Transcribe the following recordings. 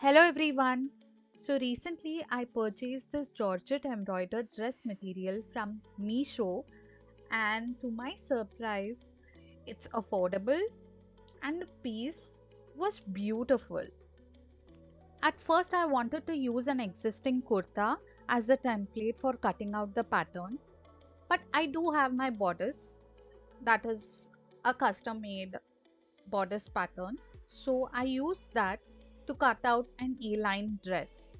Hello everyone. So recently I purchased this Georgette embroidered dress material from Meesho, and to my surprise it's affordable and the piece was beautiful. At first I wanted to use an existing kurta as a template for cutting out the pattern, but I do have my bodice, that is a custom made bodice pattern. So I used that to cut out an A-line dress.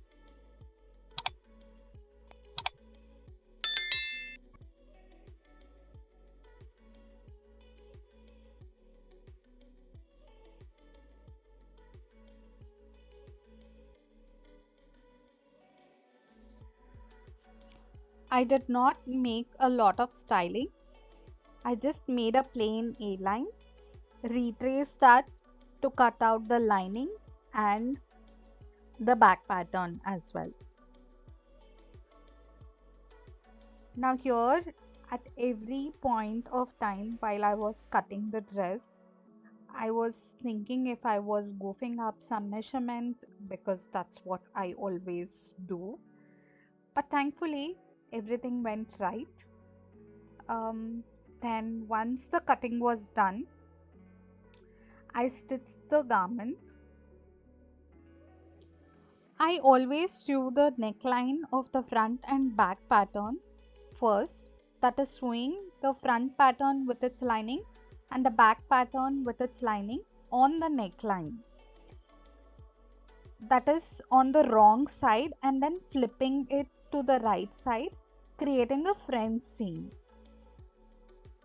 I did not make a lot of styling. I just made a plain A-line, retraced that to cut out the lining and the back pattern as well. Now here, at every point of time while I was cutting the dress, I was thinking if I was goofing up some measurement, because that's what I always do. But thankfully everything went right. Um, then once the cutting was done, I stitched the garment. I always sew the neckline of the front and back pattern first, that is sewing the front pattern with its lining and the back pattern with its lining on the neckline, that is on the wrong side, and then flipping it to the right side, creating a front seam.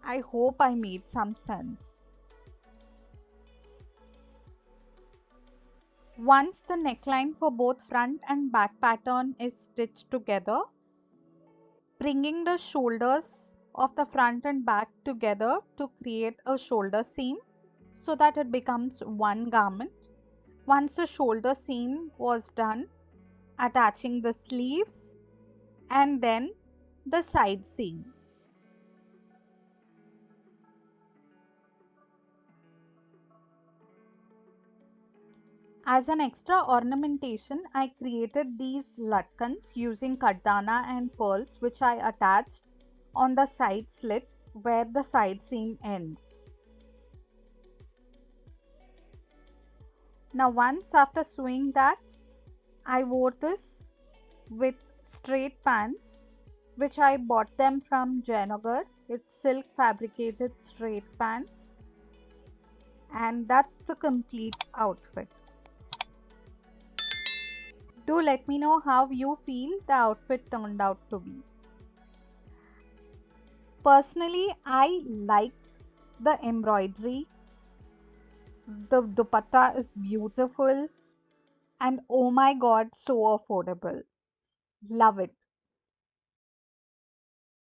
I hope I made some sense. Once the neckline for both front and back pattern is stitched together, bringing the shoulders of the front and back together to create a shoulder seam so that it becomes one garment. Once the shoulder seam was done, attaching the sleeves and then the side seam. As an extra ornamentation, I created these latkans using kardana and pearls, which I attached on the side slit where the side seam ends. Now once after sewing that, I wore this with straight pants, which I bought them from Jayanagar. It's silk fabricated straight pants, and that's the complete outfit. Do let me know how you feel the outfit turned out to be. Personally, I like the embroidery. The dupatta is beautiful, and oh my god, so affordable. Love it.